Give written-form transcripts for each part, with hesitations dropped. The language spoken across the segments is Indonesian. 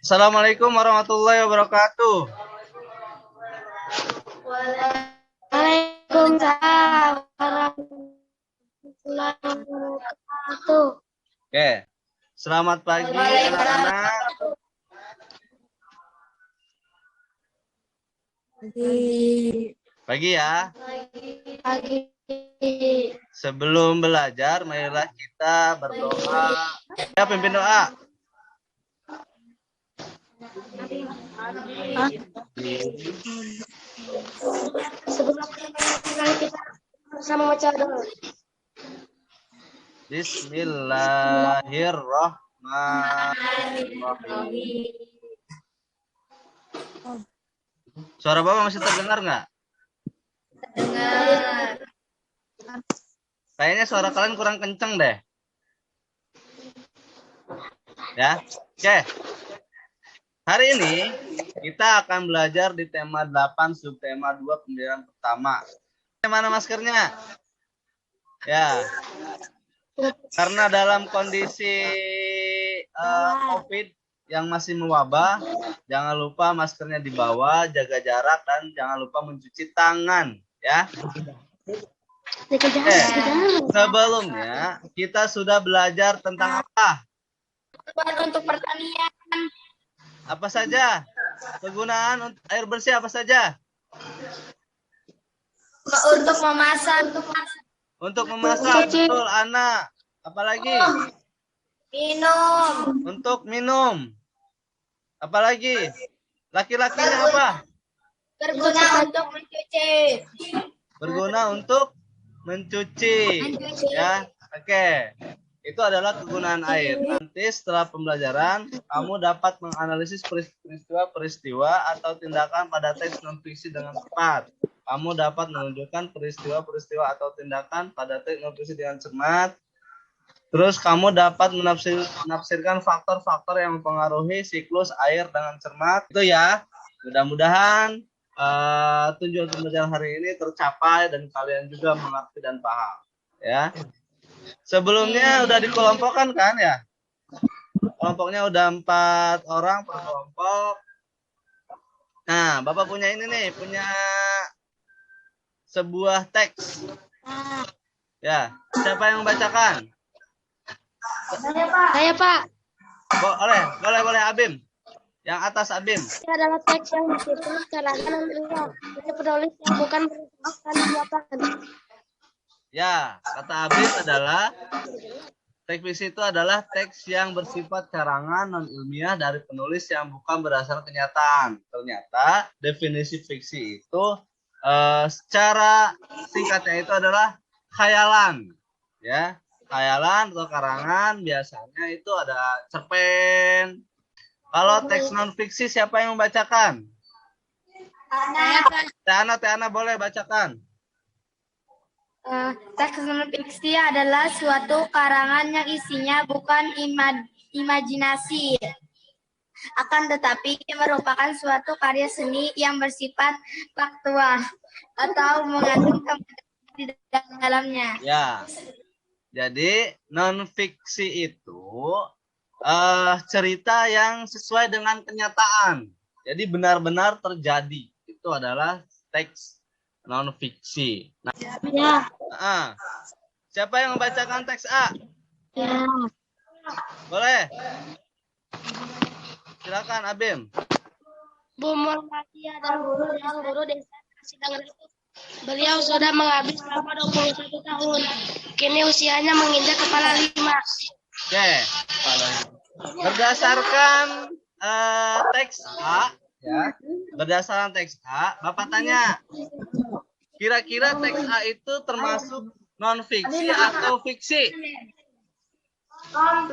Assalamualaikum warahmatullahi wabarakatuh. Waalaikumsalam warahmatullahi wabarakatuh. Oke, selamat pagi anak-anak. Pagi ya. Pagi. Sebelum belajar, marilah kita berdoa. Ya, pimpin doa. Sebelum kita sama baca doa. Bismillahirrahmanirrahim. Suara Bapak masih terdengar nggak? Dengar. Kayaknya suara kalian kurang kenceng deh. Ya, oke. Hari ini kita akan belajar di tema 8 subtema 2 pembelajaran pertama. Mana maskernya? Ya. Karena dalam kondisi COVID yang masih mewabah, jangan lupa maskernya dibawa, jaga jarak, dan jangan lupa mencuci tangan, ya. Sebelumnya kita sudah belajar tentang apa? Untuk pertanian. Apa saja? Penggunaan air bersih apa saja? Untuk memasak. Untuk memasak, betul, anak. Apalagi? Minum. Untuk minum. Apalagi? Laki-lakinya apa? Berguna untuk mencuci. Berguna untuk mencuci. Ya, oke. Itu adalah kegunaan air. Nanti setelah pembelajaran, kamu dapat menganalisis peristiwa-peristiwa atau tindakan pada teks non-fiksi dengan tepat. Kamu dapat menunjukkan peristiwa-peristiwa atau tindakan pada teks non-fiksi dengan cermat. Terus kamu dapat menafsirkan faktor-faktor yang mempengaruhi siklus air dengan cermat. Itu ya. Mudah-mudahan tujuan pembelajaran hari ini tercapai dan kalian juga mengerti dan paham. Ya. Sebelumnya udah dikelompokkan kan ya? Kelompoknya udah 4 orang per kelompok. Nah, Bapak punya ini nih, punya sebuah teks. Ya, siapa yang membacakan? Saya, Pak. Boleh Abim. Yang atas Abim. Ini adalah teks yang ditulis karangan beliau. Ini penulis yang bukan berdasarkan kenyataan. Ya, kata Abim adalah teks fiksi itu adalah teks yang bersifat karangan non-ilmiah dari penulis yang bukan berdasarkan kenyataan. Ternyata definisi fiksi itu secara singkatnya itu adalah khayalan. Ya, khayalan atau karangan biasanya itu ada cerpen. Kalau teks non-fiksi siapa yang membacakan? Tiana boleh bacakan. Teks non-fiksi adalah suatu karangan yang isinya bukan imajinasi, akan tetapi merupakan suatu karya seni yang bersifat faktual atau mengandung kebenaran di dalamnya. Ya, jadi non-fiksi itu cerita yang sesuai dengan kenyataan. Jadi benar-benar terjadi. Itu adalah teks non-fiksi. Nah, ya. Siapa yang membacakan teks A? Ya. Boleh. Silakan Abim. Bu Murmati adalah guru desa Sidang itu. Beliau sudah menghabis selama 21 tahun. Kini usianya menginjak kepala 5. Oke. Berdasarkan teks A, ya. Berdasarkan teks A, Bapak tanya, kira-kira teks A itu termasuk non-fiksi atau fiksi?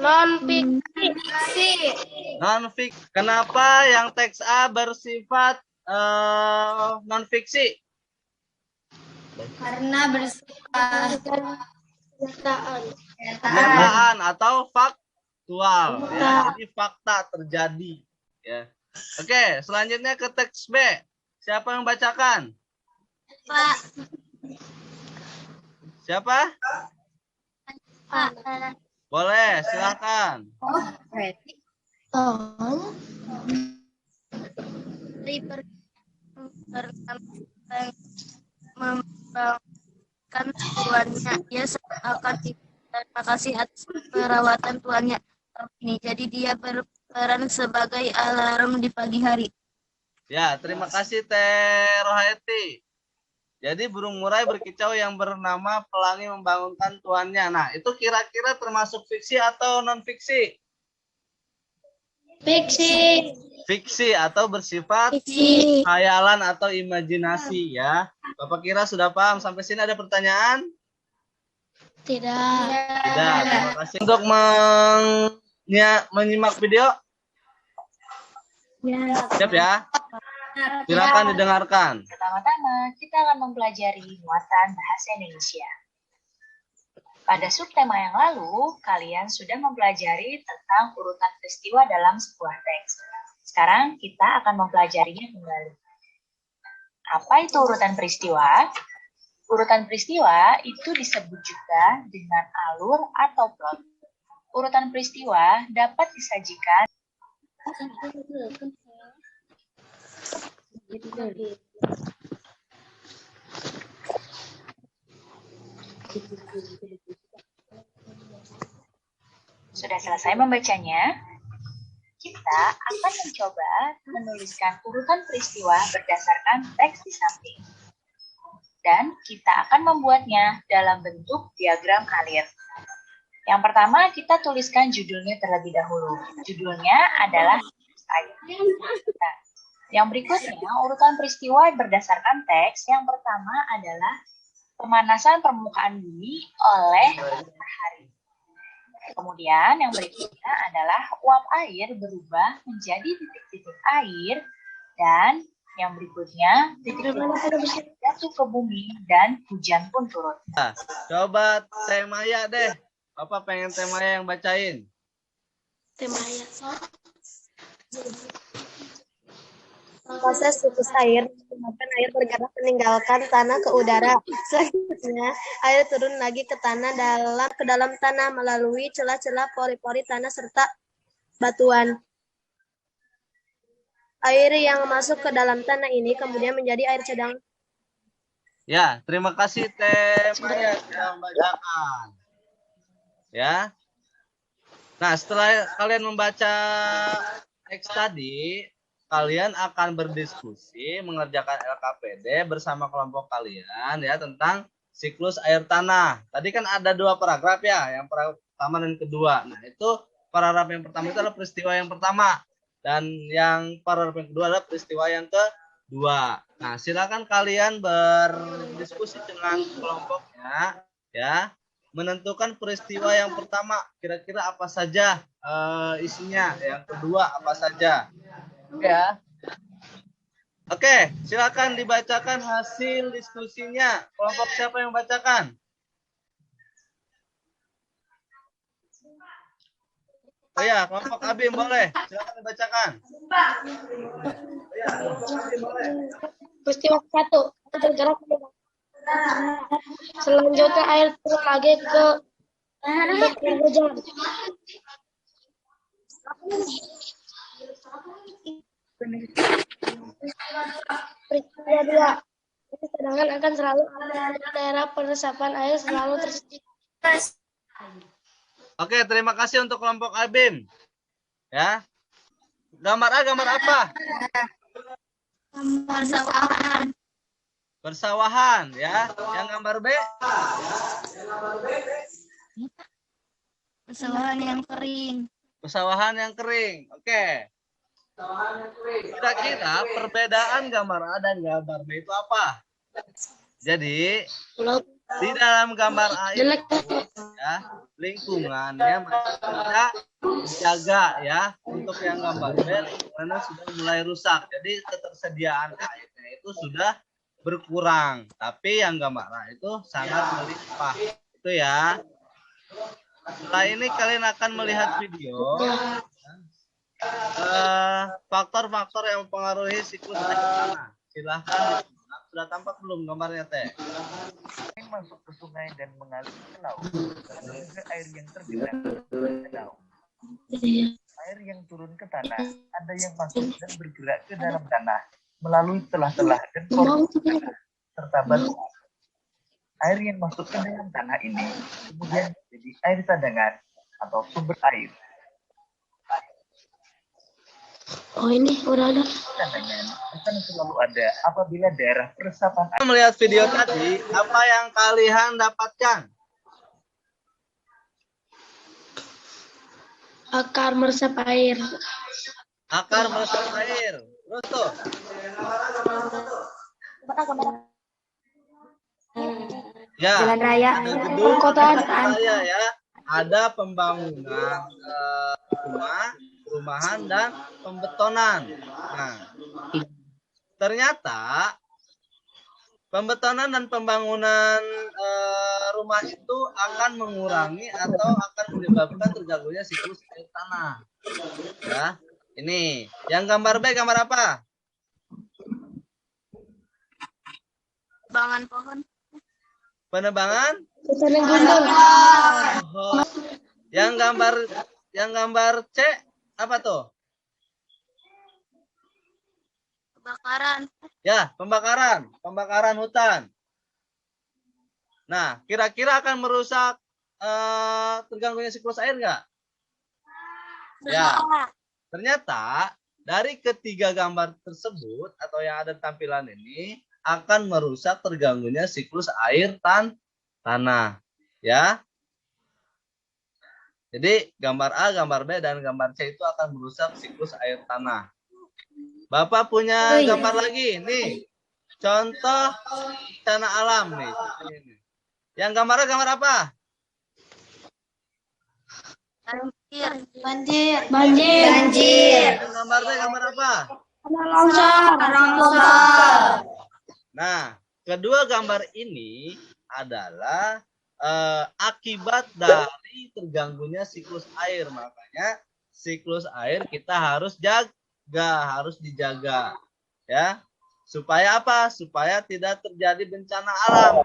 Non-fiksi. Non-fiksi. Kenapa yang teks A bersifat non-fiksi? Karena bersifat kenyataan atau faktual. Ya. Jadi fakta terjadi. Ya. Oke, selanjutnya ke teks B. Siapa yang bacakan? Pak. Siapa? Pak. Boleh, silakan. Membangunkan tuannya, ia akan terima kasih atas perawatan tuannya ini. Jadi dia berperan sebagai alarm di pagi hari. Ya, terima kasih Teh Rohaiti. Jadi burung murai berkicau yang bernama pelangi membangunkan tuannya. Nah, itu kira-kira termasuk fiksi atau non fiksi? Fiksi. Fiksi atau bersifat Fiksi. khayalan atau imajinasi ya. Bapak kira sudah paham sampai sini, ada pertanyaan? Tidak. Tidak. Terima kasih untuk menyimak video. Ya. Siap ya? Silakan didengarkan. Pertama-tama, kita akan mempelajari muatan bahasa Indonesia. Pada subtema yang lalu, kalian sudah mempelajari tentang urutan peristiwa dalam sebuah teks. Sekarang kita akan mempelajarinya kembali. Apa itu urutan peristiwa? Urutan peristiwa itu disebut juga dengan alur atau plot. Urutan peristiwa dapat disajikan Sudah selesai membacanya? Kita akan mencoba menuliskan urutan peristiwa berdasarkan teks di samping. Dan kita akan membuatnya dalam bentuk diagram alir. Yang pertama, kita tuliskan judulnya terlebih dahulu. Judulnya adalah air. Nah, yang berikutnya, urutan peristiwa berdasarkan teks. Yang pertama adalah pemanasan permukaan bumi oleh matahari. Kemudian yang berikutnya adalah uap air berubah menjadi titik-titik air, dan yang berikutnya titik-titik jatuh ke bumi dan hujan pun turun. Nah, coba Teh Maya deh. Bapak pengen Teh Maya yang bacain. Teh Maya. Proses siklus air menyebabkan air bergerak meninggalkan tanah ke udara. Selanjutnya, air turun lagi ke dalam tanah melalui celah-celah pori-pori tanah serta batuan. Air yang masuk ke dalam tanah ini kemudian menjadi air cadangan. Ya, terima kasih Teh Maya sudah membacakan. Ya. Nah, setelah kalian membaca teks tadi, kalian akan berdiskusi mengerjakan LKPD bersama kelompok kalian ya tentang siklus air tanah. Tadi kan ada 2 paragraf ya, yang pertama dan kedua. Nah, itu paragraf yang pertama itu adalah peristiwa yang pertama, dan yang paragraf yang kedua adalah peristiwa yang kedua. Nah, silakan kalian berdiskusi dengan kelompoknya ya, menentukan peristiwa yang pertama kira-kira apa saja isinya, yang kedua apa saja. Ya. Oke, silakan dibacakan hasil diskusinya. Kelompok siapa yang bacakan? Oh ya, kelompok Abim boleh. Silakan dibacakan. Peristiwa 1, bergerak selanjutnya air turun lagi ke hujan. Peristiwa 2, cadangan akan selalu ada di daerah peresapan air selalu tersedia. Oke, terima kasih untuk kelompok Abim. Ya. Gambar A, gambar apa? Persawahan. Persawahan, ya. Yang gambar B? Persawahan yang kering. Pesawahan yang kering. Oke. Kira-kira perbedaan gambar A dan gambar B itu apa? Jadi, di dalam gambar A itu ya, lingkungannya masih bisa dijaga ya. Untuk yang gambar B, lingkungannya sudah mulai rusak. Jadi ketersediaan airnya itu sudah berkurang. Tapi yang gambar A itu sangat melimpah. Itu ya. Setelah ini kalian akan melihat video faktor-faktor yang mempengaruhi siklus air tanah. Silahkan. Sudah tampak belum gambarnya Teh? Air masuk ke sungai dan mengalir ke laut, sehingga air yang tergenang ke danau. air yang turun ke tanah, ada yang masuk dan bergerak ke dalam tanah melalui telah-telah dan kolam tanah serta batu. Air yang masuk ke dalam tanah ini kemudian menjadi air cadangan atau sumber air. Oh ini udah ada. Cadangan akan selalu ada apabila daerah resapan air. Melihat video tadi, apa yang kalian dapatkan? Akar meresap air. Akar meresap air. Terus tuh. Ya, Jalan raya. ada gedung, Perkotaan. ada raya ya. Ada pembangunan perumahan dan pembetonan. Nah, ternyata pembetonan dan pembangunan rumah itu akan mengurangi atau akan menyebabkan terganggunya siklus air tanah. Ya, ini yang gambar B gambar apa? Bangan pohon. Penebangan? Pesanan gunung. Oh. Yang gambar C apa tuh? Kebakaran. Ya, pembakaran hutan. Nah, kira-kira akan merusak terganggunya siklus air nggak? Ya, ternyata dari ketiga gambar tersebut atau yang ada tampilan ini akan merusak terganggunya siklus air tanah. Ya. Jadi gambar A, gambar B, dan gambar C itu akan merusak siklus air tanah. Bapak punya gambar lagi, nih. Contoh bencana alam nih. Yang gambarnya gambar apa? Banjir. Yang gambar B gambar apa? Longsor. Nah, kedua gambar ini adalah akibat dari terganggunya siklus air. Makanya siklus air kita harus harus dijaga. Ya. Supaya apa? Supaya tidak terjadi bencana alam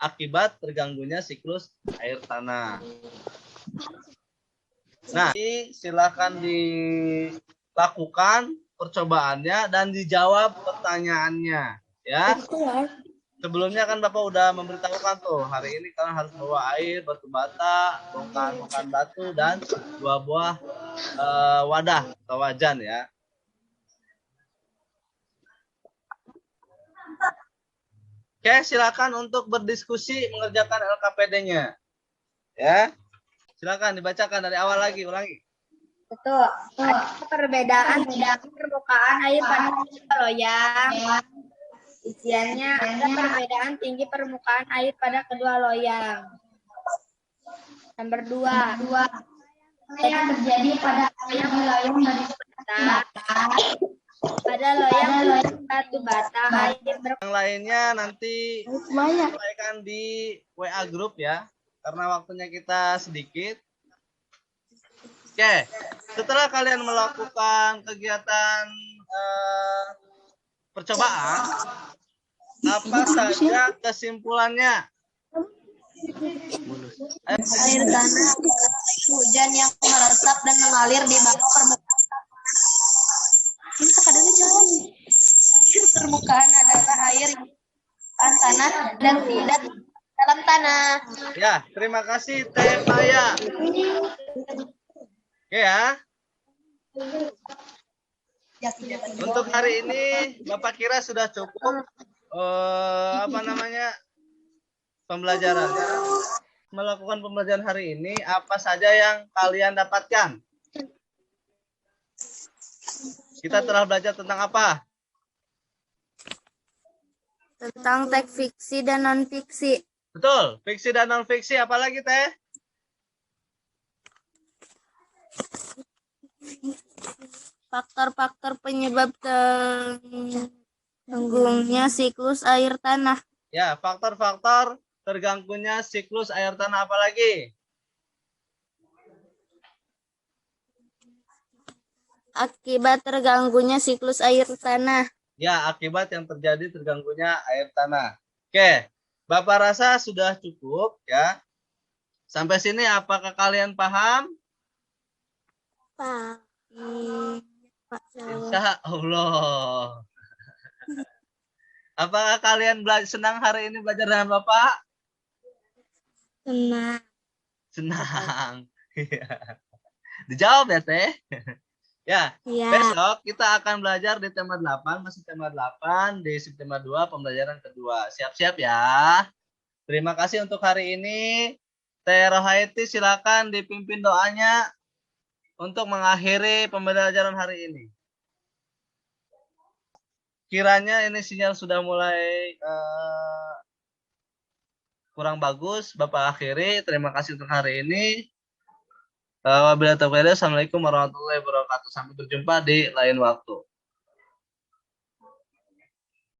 akibat terganggunya siklus air tanah. Nah, silakan dilakukan percobaannya dan dijawab pertanyaannya, ya. Sebelumnya kan Bapak udah memberitahukan tuh, hari ini kalian harus bawa air, batu bata, bongkar batu, dan 2 buah wadah atau wajan, ya. Oke, silakan untuk berdiskusi mengerjakan LKPD-nya. Ya. Silakan dibacakan dari awal lagi, ulangi. Betul. Ada perbedaan tinggi permukaan air pada loyang. Isiannya ada perbedaan tinggi permukaan air pada kedua loyang. Nomor 2. Yang terjadi pada loyang batu bata. Pada loyang batu bata air Yang lainnya nanti sampaikan di WA grup ya, karena waktunya kita sedikit. Oke, setelah kalian melakukan kegiatan percobaan, apa saja kesimpulannya? air tanah hujan yang meresap dan mengalir di bawah permukaan. Ini kadangnya jalan. Permukaan adalah air yang tanah dan tidak dalam tanah. Ya, terima kasih Teh Maya. Oke ya. Untuk hari ini Bapak kira sudah cukup pembelajaran. Melakukan pembelajaran hari ini apa saja yang kalian dapatkan? Kita telah belajar tentang apa? Tentang teks fiksi dan non fiksi. Betul, fiksi dan non fiksi. Apalagi Teh? Faktor-faktor penyebab terganggunya siklus air tanah. Ya, faktor-faktor terganggunya siklus air tanah apalagi? Akibat terganggunya siklus air tanah. Ya, akibat yang terjadi terganggunya air tanah. Oke, Bapak rasa sudah cukup ya. Sampai sini apakah kalian paham? pagi, Pak. Insya Allah. Apakah kalian senang hari ini belajar dengan Bapak? Senang. Senang. Dijawab ya, Teh. Ya, Ya. besok kita akan belajar di tema 8, masih tema 8 di subtema 2 pembelajaran kedua. Siap-siap ya. Terima kasih untuk hari ini. Teh Rohaiti silakan dipimpin doanya untuk mengakhiri pembelajaran hari ini. Kiranya ini sinyal sudah mulai kurang bagus, Bapak akhiri. Terima kasih untuk hari ini. Wabillahi taufiq, assalamualaikum warahmatullahi wabarakatuh. Sampai berjumpa di lain waktu.